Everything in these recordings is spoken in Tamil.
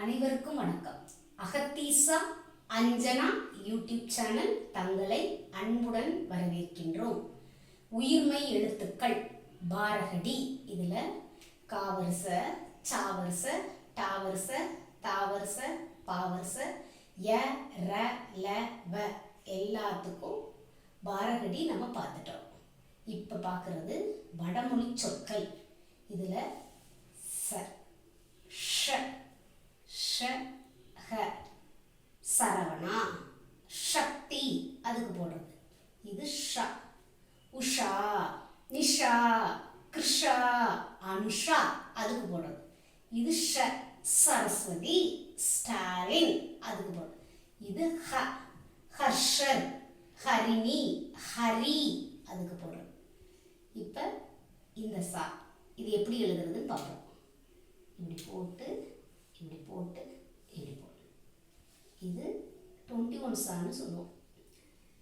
அனைவருக்கும் வணக்கம். அகத்தீசா அஞ்சனா யூடியூப் சேனல் தங்களை அன்புடன் வரவேற்கின்றோம். உயிர்மை எழுத்துக்கள் பாரகடி. இதுல காவரிச, சாவரிச, டாவரிச, தாவரிச, பாவரிச, ய, ர, ல, வ எல்லாத்துக்கும் பாரகடி நம்ம பார்த்துட்டோம். இப்ப பார்க்கறது வடமொழி சொற்கள். இதுல ச, ஷ, ஷ, ஹ, சரவணா, சக்தி அதுக்கு போடுறது. இது ஷ. உஷா, நிஷா, கிருஷா, அனுஷா அதுக்கு போடுறது. இது ஷ. சரஸ்வதி, ஸ்டாலின் அதுக்கு போடுறது. இது ஹ. ஹர்ஷர், ஹரிணி, ஹரி அதுக்கு போடுறது. இப்ப இந்த சா இது எப்படி எழுதுறதுன்னு பார்ப்போம். இப்படி போட்டு இப்படி போட்டு இப்படி போட்டு இது 21 சான்னு சொல்லுவோம்.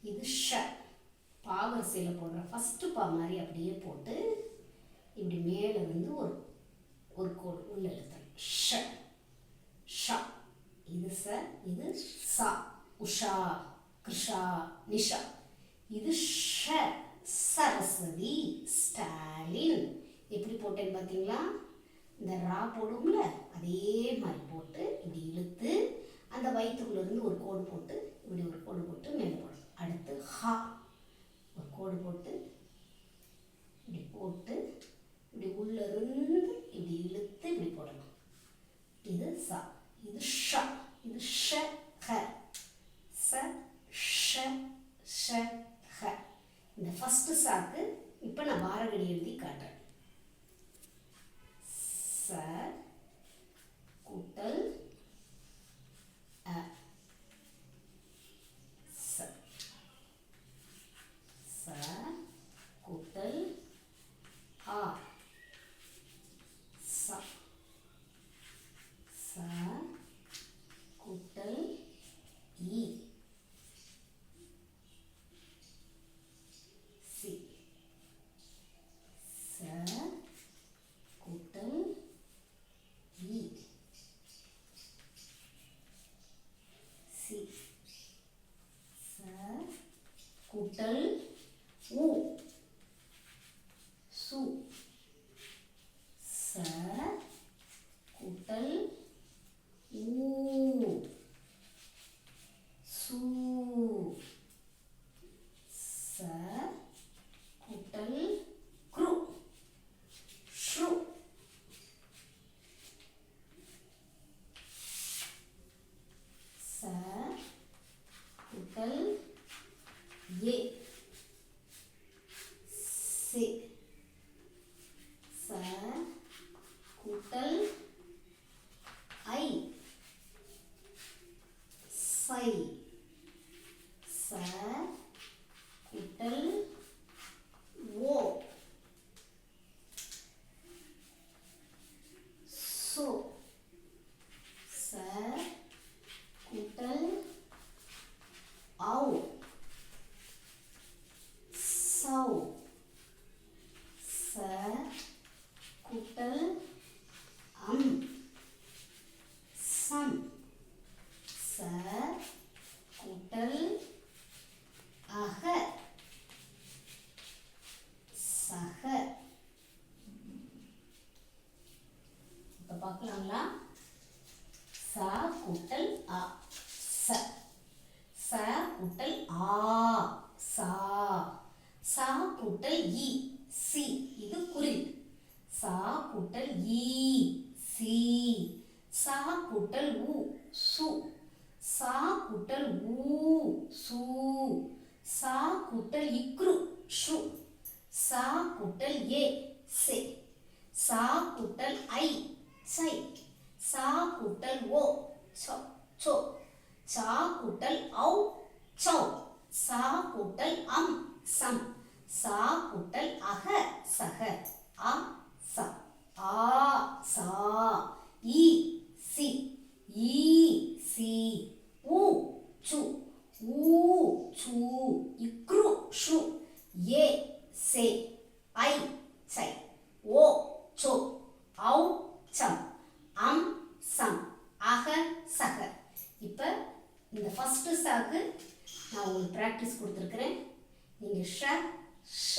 இது ஷ. பாவரிசையில் போடுற ஃபஸ்ட்டு பா மாதிரி அப்படியே போட்டு இப்படி மேலே வந்து ஒரு கோடு உள்ள எழுத்தணும். ஷ, ஷ. இது ச, இது சா. உஷா, கிருஷா, நிஷா. இது ஷ. சரஸ்வதி, ஸ்டாலின். எப்படி போட்டேன்னு பார்த்தீங்களா? இந்த ரா போடுவோம்ல அதே மாதிரி போட்டு இப்படி இழுத்து அந்த வயிற்றுக்குள்ள இருந்து ஒரு கோடு போட்டு இப்படி ஒரு கோடு போட்டு மேலே போடணும். அடுத்து ஹா ஒரு கோடு போட்டு இப்படி போட்டு இப்படி உள்ள இருந்து இப்படி இழுத்து இப்படி போடணும். இது சா. இது ஷ. இது ஷ ஹ. ச ஷ ஷ ஹ. இந்த ஃபர்ஸ்ட் சாக்கு இப்போ நான் பாரகடி எழுதி காட்டுறேன். ச கூட்டல் அ, ச. ச கூட்டல் ஆ, ச. ச கூட்டல் இ, சி. ச கூட்டல் இ, சி. ச கூட்டல் உ, சு. ச கூட்டல் ஊ, சு. ச கூட்டல் க்ரு, ஷ்ரு. ச கூட்டல் ஏ, சே. ச கூட்டல் ஐ, சை. ச கூட்டல் ஓ, சோ. ச கூட்டல் ஔ, சௌ. ச கூட்டல் அம், சம். ச கூட்டல் அக, சக. இப்ப பார்க்கலாங்களா? ச கூட்டல் அ, ச. ச கூட்டல் ஆ, சா. சா கூட்டல் இ, சி. இது குறில். சா கூட்டல் ஈ, சி. சா கூட்டல் உ, சு. சா கூட்டல் ஊ, சு. சா கூட்டல் இக்ரு, ஷு. சா கூட்டல் ஏ, சே. சா கூட்டல் ஐ, சை. சா கூட்டல் ஓ, சோ, சோ. சா கூட்டல் ஔ, சௌ. சா கூட்டல் அம், சம். சா கூட்டல் அக, சக. அ, ச. ஆ, சா. இ, சி. ஈ, சி. உ, சு. ஊ, சு. இக்ரு, ஷு. ஏ, சே. ஐ, சை. ஓ, சோ. ஔ, சம். அம், சம். அக, நான் உங்களுக்கு ப்ராக்டிஸ் கொடுத்துருக்குறேன். நீங்கள் ஷ ஷ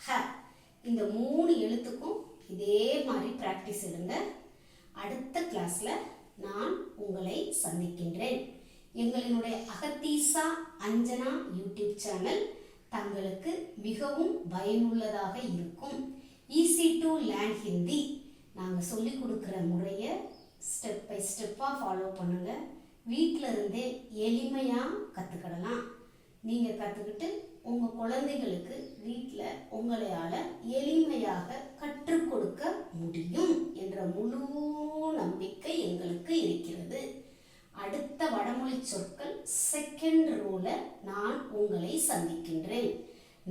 ஹ இந்த 3 எழுத்துக்கும் இதே மாதிரி ப்ராக்டிஸ் எடுங்க. அடுத்த கிளாஸில் நான் உங்களை சந்திக்கின்றேன். எங்களினுடைய அகத்தீசா அஞ்சனா யூடியூப் சேனல் தங்களுக்கு மிகவும் பயனுள்ளதாக இருக்கும். ஈஸி டு லேர்ன் ஹிந்தி நாங்கள் சொல்லிக் கொடுக்குற முறையை ஸ்டெப் பை ஸ்டெப்பாக ஃபாலோ பண்ணுங்கள். வீட்டில் இருந்தே எளிமையாக கற்றுக்கிடலாம். நீங்கள் கற்றுக்கிட்டு உங்கள் குழந்தைகளுக்கு வீட்டில் உங்களால் எளிமையாக கற்றுக் கொடுக்க முடியும் என்ற முழு நம்பிக்கை எங்களுக்கு இருக்கிறது. அடுத்த வடமொழி சொற்கள் செகண்ட் ரோவில் நான் உங்களை சந்திக்கின்றேன்.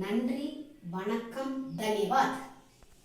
நன்றி, வணக்கம், தன்யவாத்.